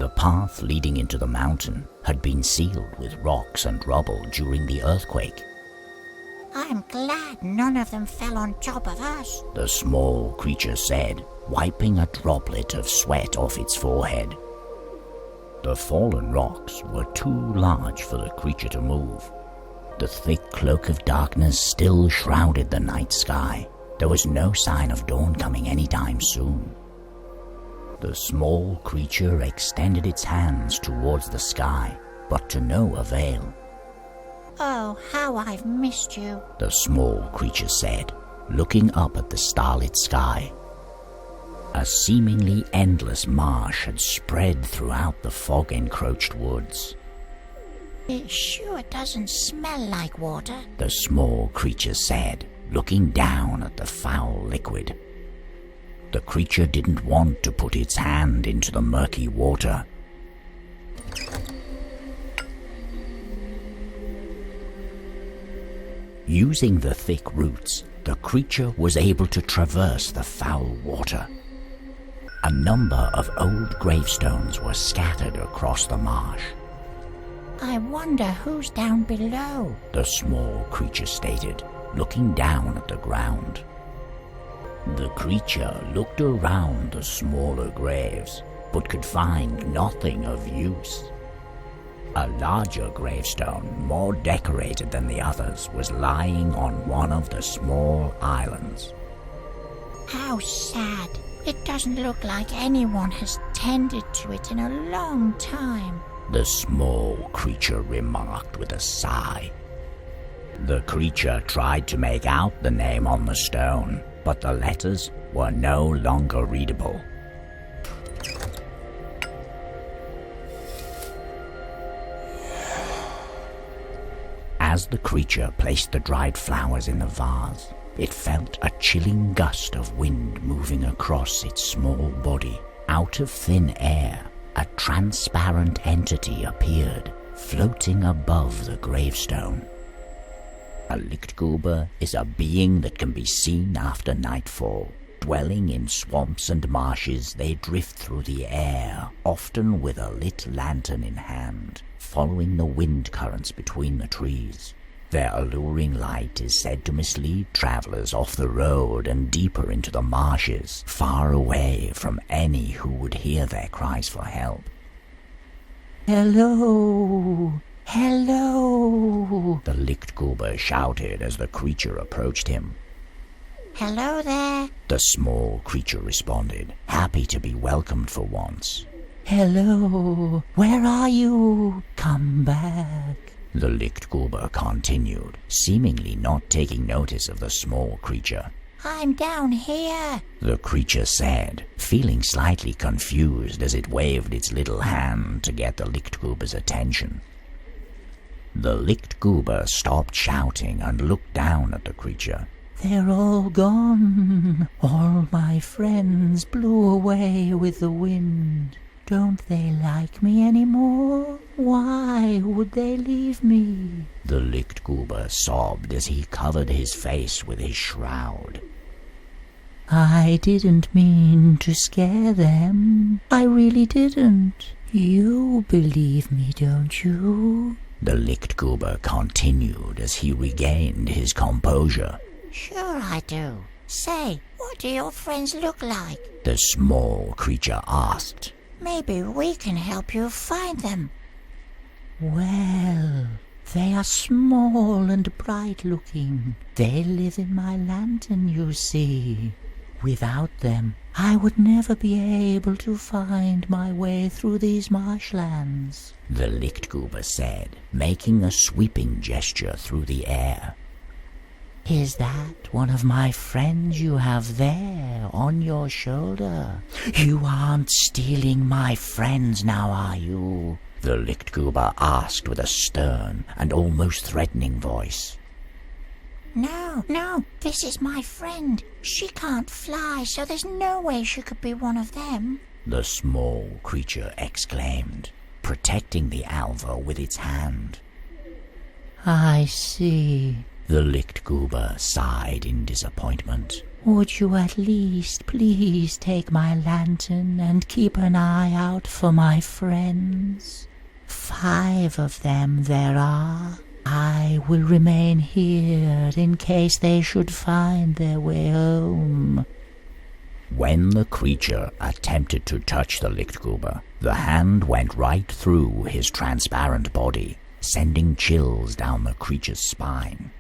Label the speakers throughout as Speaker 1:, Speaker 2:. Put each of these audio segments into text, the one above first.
Speaker 1: The path leading into the mountain had been sealed with rocks and rubble during the earthquake.
Speaker 2: I'm glad none of them fell on top of us,
Speaker 1: the small creature said, wiping a droplet of sweat off its forehead. The fallen rocks were too large for the creature to move. The thick cloak of darkness still shrouded the night sky. There was no sign of dawn coming anytime soon. The small creature extended its hands towards the sky, but to no avail.
Speaker 2: Oh, how I've missed you,
Speaker 1: the small creature said, looking up at the starlit sky. A seemingly endless marsh had spread throughout the fog-encroached woods.
Speaker 2: It sure doesn't smell like water,
Speaker 1: the small creature said, looking down at the foul liquid. The creature didn't want to put its hand into the murky water. Using the thick roots, the creature was able to traverse the foul water. A number of old gravestones were scattered across the marsh.
Speaker 2: I wonder who's down below,
Speaker 1: the small creature stated, looking down at the ground. The creature looked around the smaller graves, but could find nothing of use. A larger gravestone, more decorated than the others, was lying on one of the small islands.
Speaker 2: How sad. It doesn't look like anyone has tended to it in a long time,
Speaker 1: the small creature remarked with a sigh. The creature tried to make out the name on the stone, but the letters were no longer readable. As the creature placed the dried flowers in the vase, it felt a chilling gust of wind moving across its small body. Out of thin air, a transparent entity appeared, floating above the gravestone. A Lichtgruber is a being that can be seen after nightfall. Dwelling in swamps and marshes, they drift through the air, often with a lit lantern in hand, following the wind currents between the trees. Their alluring light is said to mislead travelers off the road and deeper into the marshes, far away from any who would hear their cries for help.
Speaker 2: Hello! Hello!
Speaker 1: the Lichtgruber shouted as the creature approached him.
Speaker 2: Hello there,
Speaker 1: the small creature responded, happy to be welcomed for once.
Speaker 2: Hello, where are you? Come back,
Speaker 1: the Lichtgruber continued, seemingly not taking notice of the small creature.
Speaker 2: I'm down here,
Speaker 1: the creature said, feeling slightly confused as it waved its little hand to get the Lichtgruber's attention. The Lichtgruber stopped shouting and looked down at the creature.
Speaker 2: They're all gone. All my friends blew away with the wind. Don't they like me anymore? Why would they leave me?
Speaker 1: The Lichtgruber sobbed as he covered his face with his shroud.
Speaker 2: I didn't mean to scare them. I really didn't. You believe me, don't you?
Speaker 1: The Lichtgruber continued as he regained his composure.
Speaker 2: Sure I do. Say, what do your friends look like?
Speaker 1: The small creature asked.
Speaker 2: Maybe we can help you find them. Well, they are small and bright-looking. They live in my lantern, you see. Without them, I would never be able to find my way through these marshlands,
Speaker 1: the Lichtgruber said, making a sweeping gesture through the air.
Speaker 2: Is that one of my friends you have there on your shoulder? You aren't stealing my friends now, are you?
Speaker 1: The Lichtgruber asked with a stern and almost threatening voice.
Speaker 2: No, this is my friend. She can't fly, so there's no way she could be one of them,
Speaker 1: the small creature exclaimed, protecting the Alva with its hand.
Speaker 2: I see.
Speaker 1: The Lichtgruber sighed in disappointment.
Speaker 2: Would you at least please take my lantern and keep an eye out for my friends? 5 of them there are. I will remain here in case they should find their way home.
Speaker 1: When the creature attempted to touch the Lichtgruber, the hand went right through his transparent body, sending chills down the creature's spine.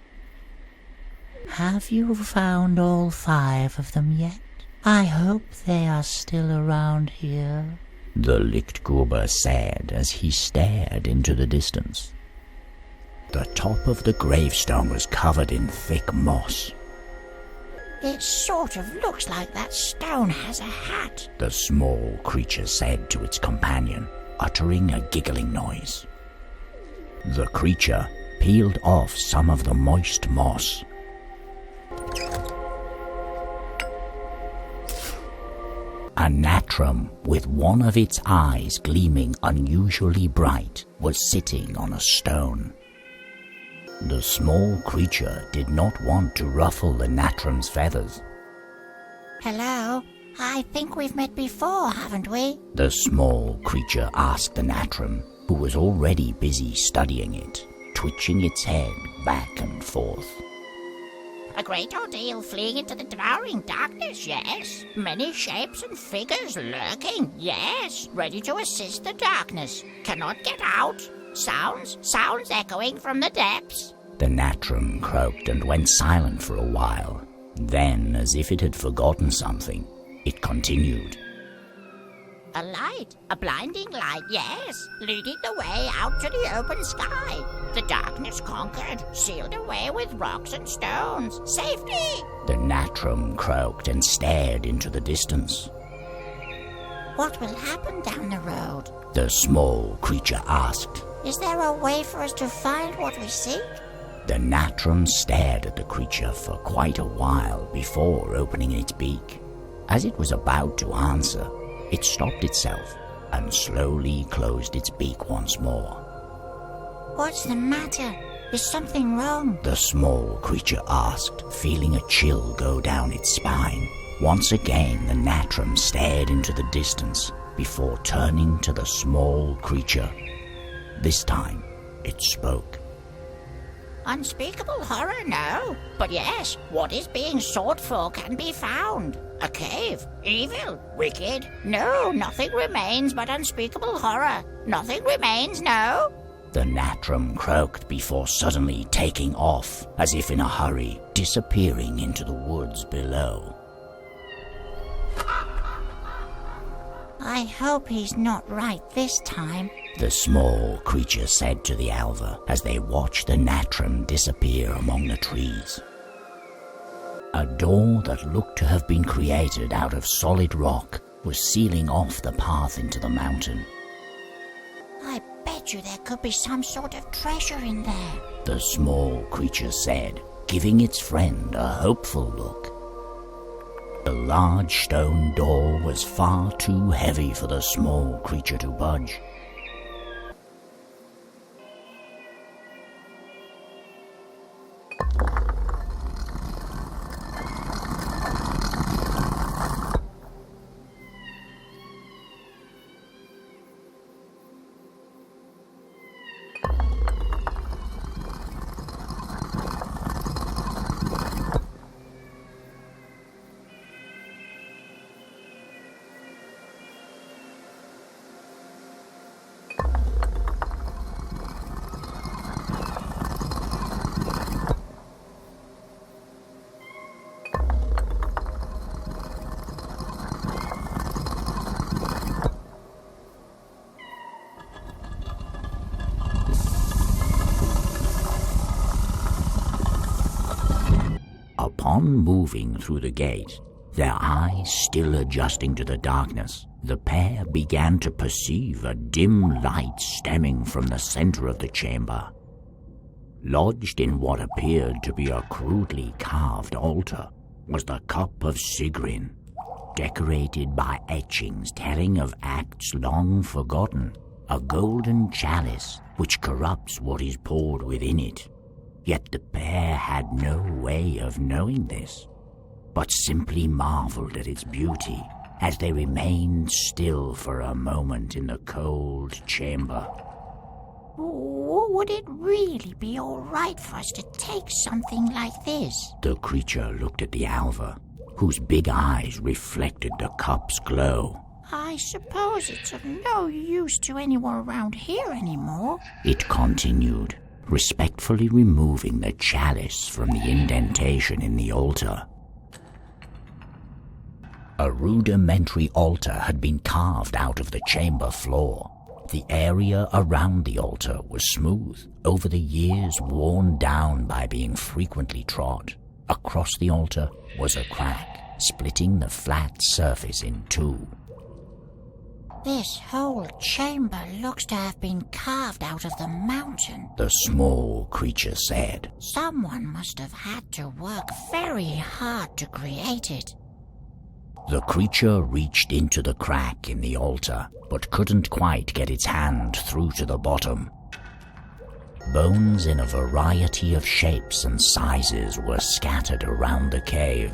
Speaker 2: Have you found all 5 of them yet? I hope they are still around here.
Speaker 1: The Lichtgruber said as he stared into the distance. The top of the gravestone was covered in thick moss.
Speaker 3: It sort of looks like that stone has a hat,
Speaker 1: The small creature said to its companion, uttering a giggling noise. The creature peeled off some of the moist moss. A natrum with one of its eyes gleaming unusually bright was sitting on a stone. The small creature did not want to ruffle the natrum's feathers.
Speaker 3: Hello? I think we've met before, haven't we?
Speaker 1: The small creature asked the natrum, who was already busy studying it, twitching its head back and forth.
Speaker 3: A great ordeal fleeing into the devouring darkness, yes. Many shapes and figures lurking, yes. Ready to assist the darkness. Cannot get out. Sounds echoing from the depths.
Speaker 1: The natrum croaked and went silent for a while. Then, as if it had forgotten something, it continued.
Speaker 3: A light, a blinding light, yes, leading the way out to the open sky. The darkness conquered, sealed away with rocks and stones. Safety!
Speaker 1: The natrum croaked and stared into the distance.
Speaker 3: What will happen down the road?
Speaker 1: The small creature asked.
Speaker 3: Is there a way for us to find what we seek?
Speaker 1: The natrum stared at the creature for quite a while before opening its beak. As it was about to answer, it stopped itself and slowly closed its beak once more.
Speaker 3: What's the matter? Is something wrong?
Speaker 1: The small creature asked, feeling a chill go down its spine. Once again, the natrum stared into the distance before turning to the small creature. This time, it spoke.
Speaker 3: Unspeakable horror, no. But yes, what is being sought for can be found. A cave. Evil. Wicked. No, nothing remains but unspeakable horror. Nothing remains, no.
Speaker 1: The natrum croaked before suddenly taking off, as if in a hurry, disappearing into the woods below.
Speaker 3: I hope he's not right this time.
Speaker 1: The small creature said to the Alva as they watched the natrum disappear among the trees. A door that looked to have been created out of solid rock was sealing off the path into the mountain.
Speaker 3: I bet you there could be some sort of treasure in there.
Speaker 1: The small creature said, giving its friend a hopeful look. The large stone door was far too heavy for the small creature to budge. Upon moving through the gate, their eyes still adjusting to the darkness, the pair began to perceive a dim light stemming from the center of the chamber. Lodged in what appeared to be a crudely carved altar was the cup of Sigrin, decorated by etchings telling of acts long forgotten, a golden chalice which corrupts what is poured within it. Yet the pair had no way of knowing this. but simply marveled at its beauty as they remained still for a moment in the cold chamber.
Speaker 3: Would it really be all right for us to take something like this?
Speaker 1: The creature looked at the Alva, whose big eyes reflected the cup's glow.
Speaker 3: I suppose it's of no use to anyone around here anymore.
Speaker 1: It continued, respectfully removing the chalice from the indentation in the altar. A rudimentary altar had been carved out of the chamber floor. The area around the altar was smooth, over the years worn down by being frequently trod. Across the altar was a crack, splitting the flat surface in two.
Speaker 3: This whole chamber looks to have been carved out of the mountain,
Speaker 1: the small creature said.
Speaker 3: Someone must have had to work very hard to create it.
Speaker 1: The creature reached into the crack in the altar, but couldn't quite get its hand through to the bottom. Bones in a variety of shapes and sizes were scattered around the cave.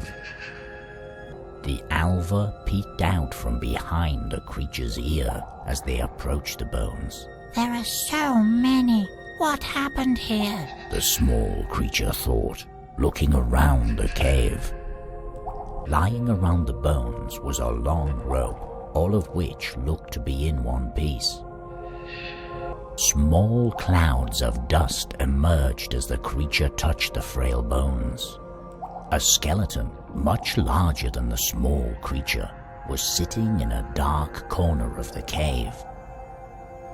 Speaker 1: The Alva peeked out from behind the creature's ear as they approached the bones.
Speaker 3: There are so many. What happened here?
Speaker 1: The small creature thought, looking around the cave. Lying around the bones was a long rope, all of which looked to be in one piece. Small clouds of dust emerged as the creature touched the frail bones. A skeleton, much larger than the small creature, was sitting in a dark corner of the cave.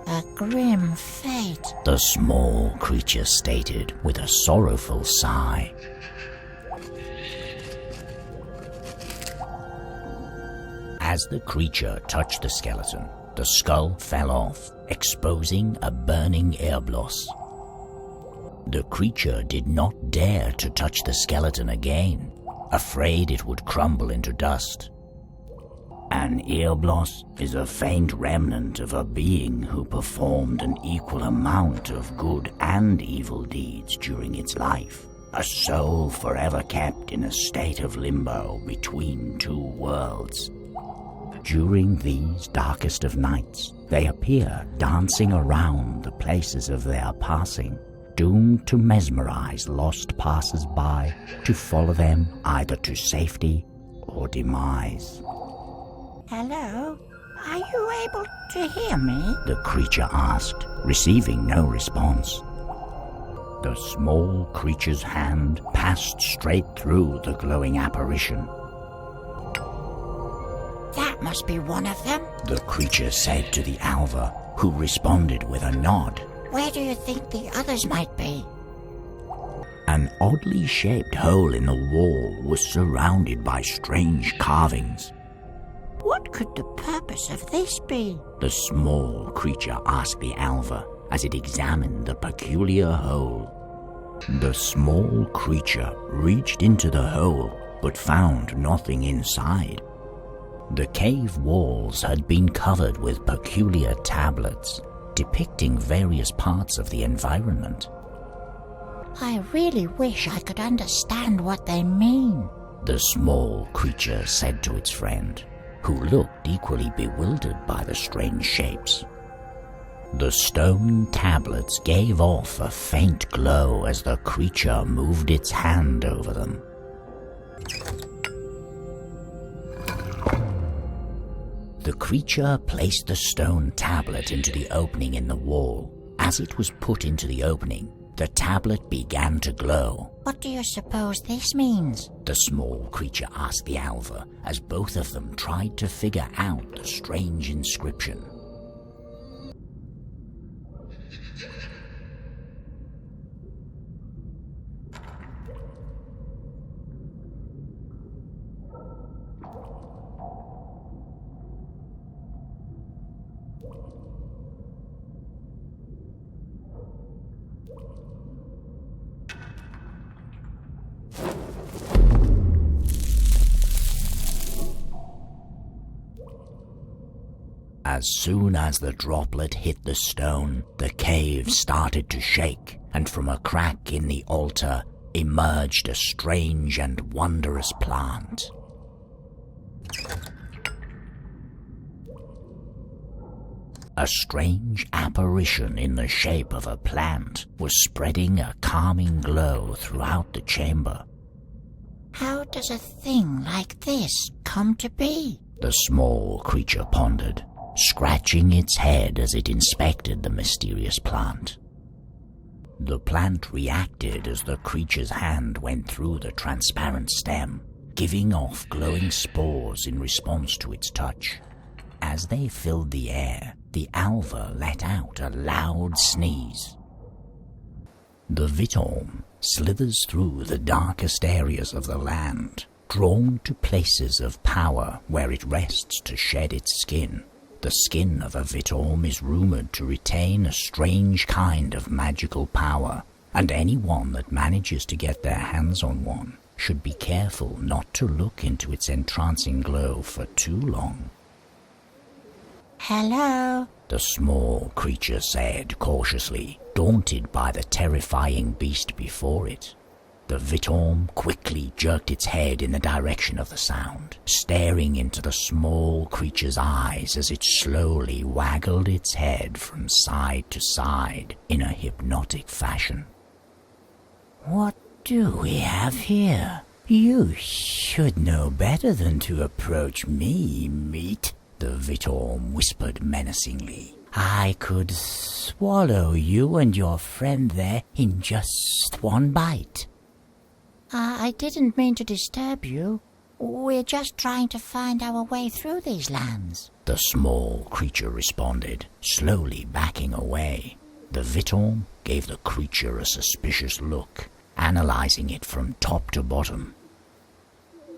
Speaker 3: A grim fate,
Speaker 1: the small creature stated with a sorrowful sigh. As the creature touched the skeleton, the skull fell off, exposing a burning earbloss. The creature did not dare to touch the skeleton again, afraid it would crumble into dust. An earbloss is a faint remnant of a being who performed an equal amount of good and evil deeds during its life, a soul forever kept in a state of limbo between two worlds. During these darkest of nights, they appear dancing around the places of their passing, doomed to mesmerize lost passers-by, to follow them either to safety or demise.
Speaker 3: Hello? Are you able to hear me?
Speaker 1: The creature asked, receiving no response. The small creature's hand passed straight through the glowing apparition.
Speaker 3: That must be one of them,
Speaker 1: the creature said to the Alva, who responded with a nod.
Speaker 3: Where do you think the others might be?
Speaker 1: An oddly shaped hole in the wall was surrounded by strange carvings.
Speaker 3: What could the purpose of this be?
Speaker 1: The small creature asked the Alva as it examined the peculiar hole. The small creature reached into the hole but found nothing inside. The cave walls had been covered with peculiar tablets, depicting various parts of the environment.
Speaker 3: I really wish I could understand what they mean,
Speaker 1: the small creature said to its friend, who looked equally bewildered by the strange shapes. The stone tablets gave off a faint glow as the creature moved its hand over them. The creature placed the stone tablet into the opening in the wall. As it was put into the opening, the tablet began to glow.
Speaker 3: What do you suppose this means?
Speaker 1: The small creature asked the Alva as both of them tried to figure out the strange inscription. As soon as the droplet hit the stone, the cave started to shake, and from a crack in the altar, emerged a strange and wondrous plant. A strange apparition in the shape of a plant was spreading a calming glow throughout the chamber.
Speaker 3: How does a thing like this come to be?
Speaker 1: The small creature pondered, scratching its head as it inspected the mysterious plant. The plant reacted as the creature's hand went through the transparent stem, giving off glowing spores in response to its touch. As they filled the air, the alva let out a loud sneeze. The Vitorm slithers through the darkest areas of the land, drawn to places of power where it rests to shed its skin. The skin of a Vitorm is rumored to retain a strange kind of magical power, and anyone that manages to get their hands on one should be careful not to look into its entrancing glow for too long.
Speaker 3: Hello?
Speaker 1: The small creature said cautiously, daunted by the terrifying beast before it. The Vitorm quickly jerked its head in the direction of the sound, staring into the small creature's eyes as it slowly waggled its head from side to side in a hypnotic fashion.
Speaker 2: What do we have here? You should know better than to approach me, meat, the Vitorm whispered menacingly. I could swallow you and your friend there in just one bite.
Speaker 3: I didn't mean to disturb you. We're just trying to find our way through these lands.
Speaker 1: The small creature responded, slowly backing away. The Vitorm gave the creature a suspicious look, analyzing it from top to bottom.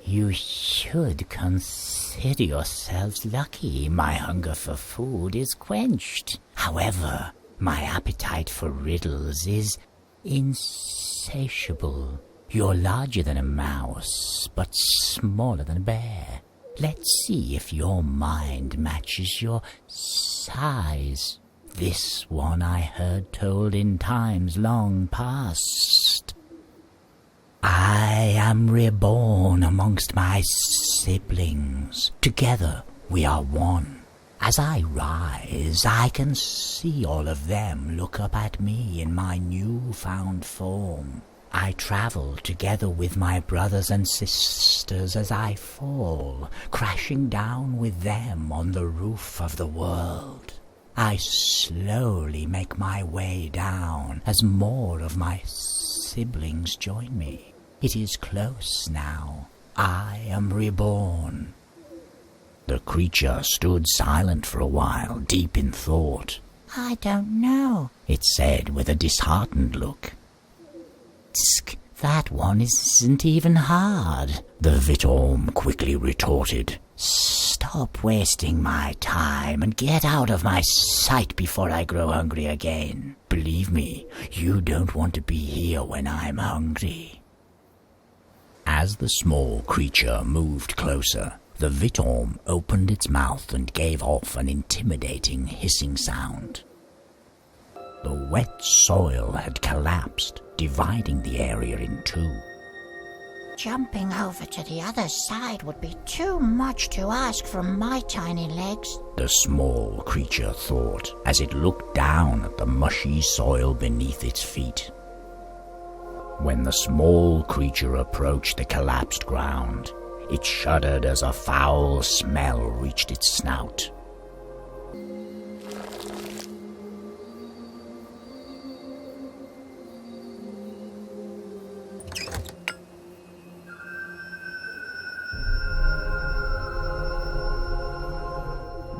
Speaker 2: You should consider yourselves lucky my hunger for food is quenched. However, my appetite for riddles is insatiable. You're larger than a mouse, but smaller than a bear. Let's see if your mind matches your size. This one I heard told in times long past. I am reborn amongst my siblings. Together we are one. As I rise, I can see all of them look up at me in my newfound form. I travel together with my brothers and sisters as I fall, crashing down with them on the roof of the world. I slowly make my way down as more of my siblings join me. It is close now. I am reborn.
Speaker 1: The creature stood silent for a while, deep in thought.
Speaker 3: I don't know,
Speaker 1: it said with a disheartened look.
Speaker 2: Tsk, that one isn't even hard,
Speaker 1: the Vitorm quickly retorted.
Speaker 2: Stop wasting my time and get out of my sight before I grow hungry again. Believe me, you don't want to be here when I'm hungry.
Speaker 1: As the small creature moved closer, the Vitorm opened its mouth and gave off an intimidating hissing sound. The wet soil had collapsed, dividing the area in two.
Speaker 3: Jumping over to the other side would be too much to ask from my tiny legs,
Speaker 1: the small creature thought as it looked down at the mushy soil beneath its feet. When the small creature approached the collapsed ground, it shuddered as a foul smell reached its snout.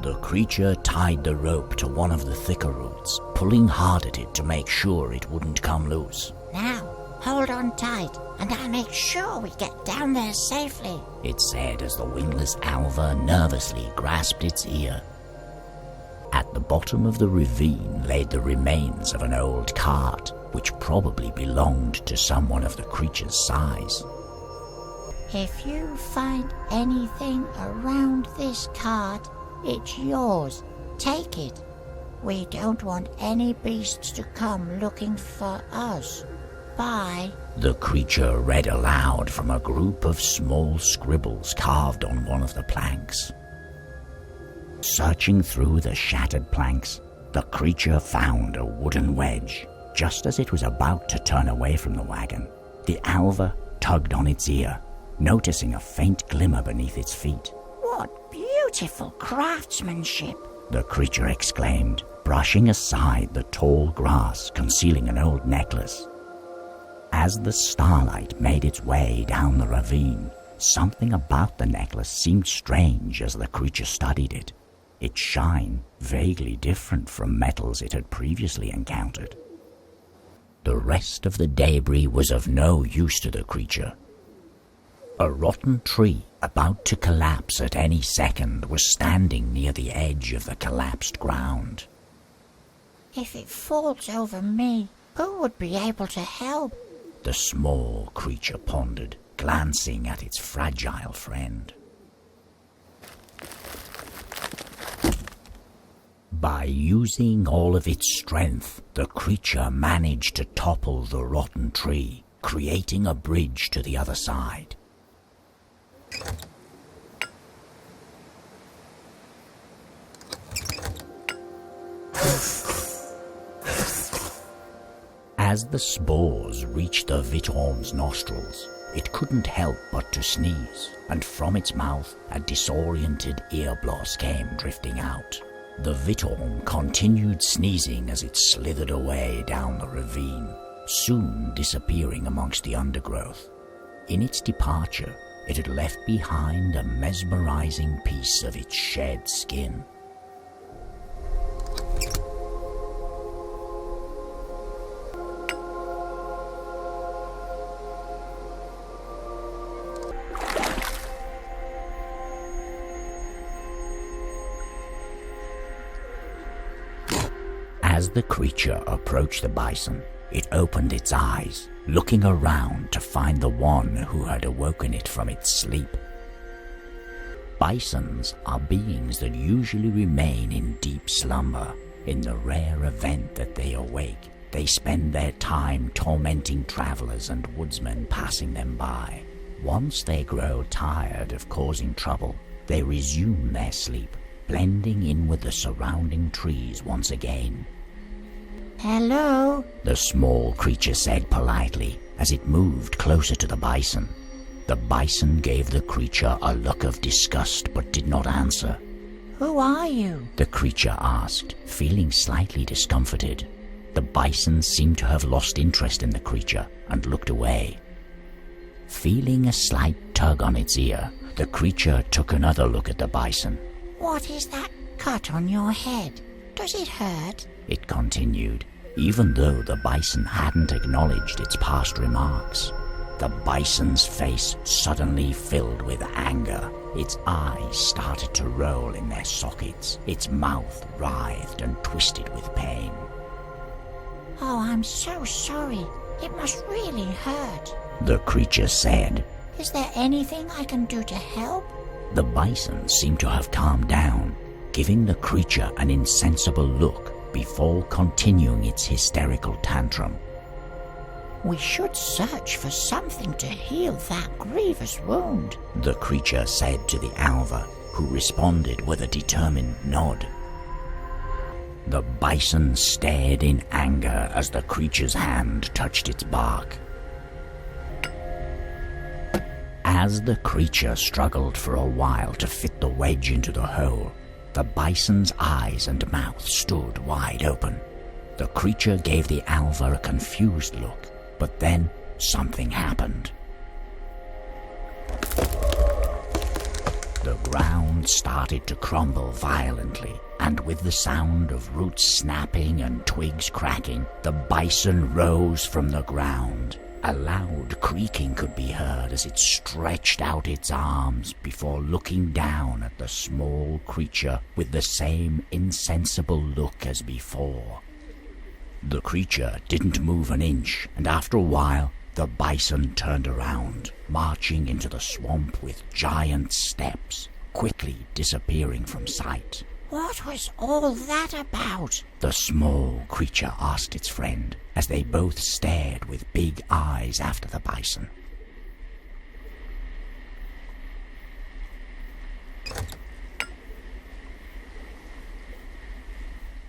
Speaker 1: The creature tied the rope to one of the thicker roots, pulling hard at it to make sure it wouldn't come loose.
Speaker 3: Now, hold on tight, and I'll make sure we get down there safely,
Speaker 1: it said as the wingless alva nervously grasped its ear. At the bottom of the ravine lay the remains of an old cart, which probably belonged to someone of the creature's size.
Speaker 3: If you find anything around this cart, it's yours. Take it. We don't want any beasts to come looking for us. Goodbye.
Speaker 1: The creature read aloud from a group of small scribbles carved on one of the planks. Searching through the shattered planks, the creature found a wooden wedge. Just as it was about to turn away from the wagon, the Alva tugged on its ear, noticing a faint glimmer beneath its feet.
Speaker 3: What beautiful craftsmanship!
Speaker 1: The creature exclaimed, brushing aside the tall grass concealing an old necklace. As the starlight made its way down the ravine, something about the necklace seemed strange as the creature studied it, its shine vaguely different from metals it had previously encountered. The rest of the debris was of no use to the creature. A rotten tree, about to collapse at any second, was standing near the edge of the collapsed ground.
Speaker 3: If it falls over me, who would be able to help?
Speaker 1: The small creature pondered, glancing at its fragile friend. By using all of its strength, the creature managed to topple the rotten tree, creating a bridge to the other side. As the spores reached the Vitorm's nostrils, it couldn't help but to sneeze, and from its mouth a disoriented ear bloss came drifting out. The Vitorm continued sneezing as it slithered away down the ravine, soon disappearing amongst the undergrowth. In its departure, it had left behind a mesmerizing piece of its shed skin. As the creature approached the bison, it opened its eyes, looking around to find the one who had awoken it from its sleep. Bisons are beings that usually remain in deep slumber. In the rare event that they awake, they spend their time tormenting travelers and woodsmen passing them by. Once they grow tired of causing trouble, they resume their sleep, blending in with the surrounding trees once again.
Speaker 3: Hello?
Speaker 1: The small creature said politely as it moved closer to the bison. The bison gave the creature a look of disgust but did not answer.
Speaker 3: Who are you?
Speaker 1: The creature asked, feeling slightly discomforted. The bison seemed to have lost interest in the creature and looked away. Feeling a slight tug on its ear, the creature took another look at the bison.
Speaker 3: What is that cut on your head? Does it hurt?
Speaker 1: It continued, even though the bison hadn't acknowledged its past remarks. The bison's face suddenly filled with anger. Its eyes started to roll in their sockets. Its mouth writhed and twisted with pain.
Speaker 3: Oh, I'm so sorry. It must really hurt.
Speaker 1: The creature said.
Speaker 3: Is there anything I can do to help?
Speaker 1: The bison seemed to have calmed down, giving the creature an insensible look before continuing its hysterical tantrum.
Speaker 3: We should search for something to heal that grievous wound,
Speaker 1: the creature said to the Alva, who responded with a determined nod. The bison stared in anger as the creature's hand touched its bark. As the creature struggled for a while to fit the wedge into the hole, the bison's eyes and mouth stood wide open. The creature gave the Alva a confused look, but then something happened. The ground started to crumble violently, and with the sound of roots snapping and twigs cracking, the bison rose from the ground. A loud creaking could be heard as it stretched out its arms before looking down at the small creature with the same insensible look as before. The creature didn't move an inch, and after a while, the bison turned around, marching into the swamp with giant steps, quickly disappearing from sight.
Speaker 3: What was all that about?
Speaker 1: The small creature asked its friend as they both stared with big eyes after the bison.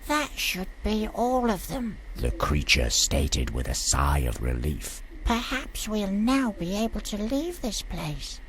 Speaker 3: That should be all of them.
Speaker 1: The creature stated with a sigh of relief.
Speaker 3: Perhaps we'll now be able to leave this place.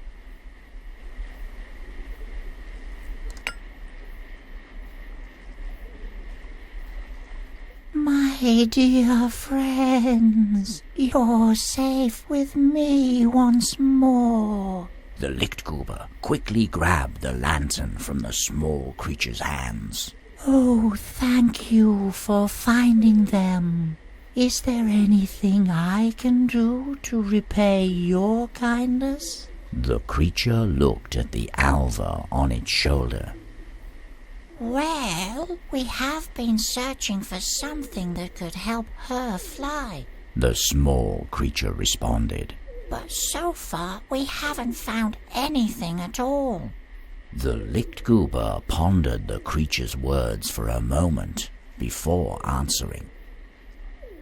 Speaker 2: My dear friends, you're safe with me once more.
Speaker 1: The Lichtgruber quickly grabbed the lantern from the small creature's hands.
Speaker 2: Oh, thank you for finding them. Is there anything I can do to repay your kindness?
Speaker 1: The creature looked at the Alva on its shoulder.
Speaker 3: Well, we have been searching for something that could help her fly.
Speaker 1: The small creature responded.
Speaker 3: But so far, we haven't found anything at all.
Speaker 1: The Lichtgruber pondered the creature's words for a moment before answering.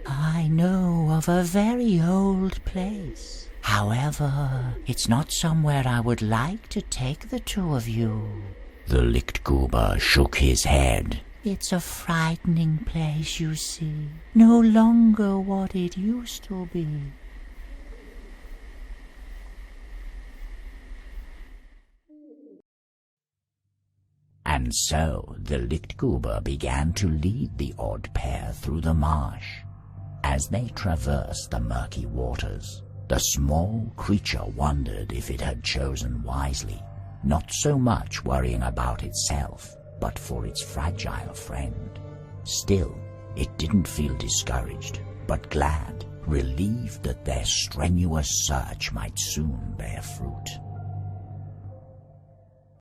Speaker 2: I know of a very old place. However, it's not somewhere I would like to take the two of you.
Speaker 1: The Lichtgruber shook his head.
Speaker 2: It's a frightening place, you see. No longer what it used to be.
Speaker 1: And so the Lichtgruber began to lead the odd pair through the marsh. As they traversed the murky waters, the small creature wondered if it had chosen wisely, not so much worrying about itself, but for its fragile friend. Still, it didn't feel discouraged, but glad, relieved that their strenuous search might soon bear fruit.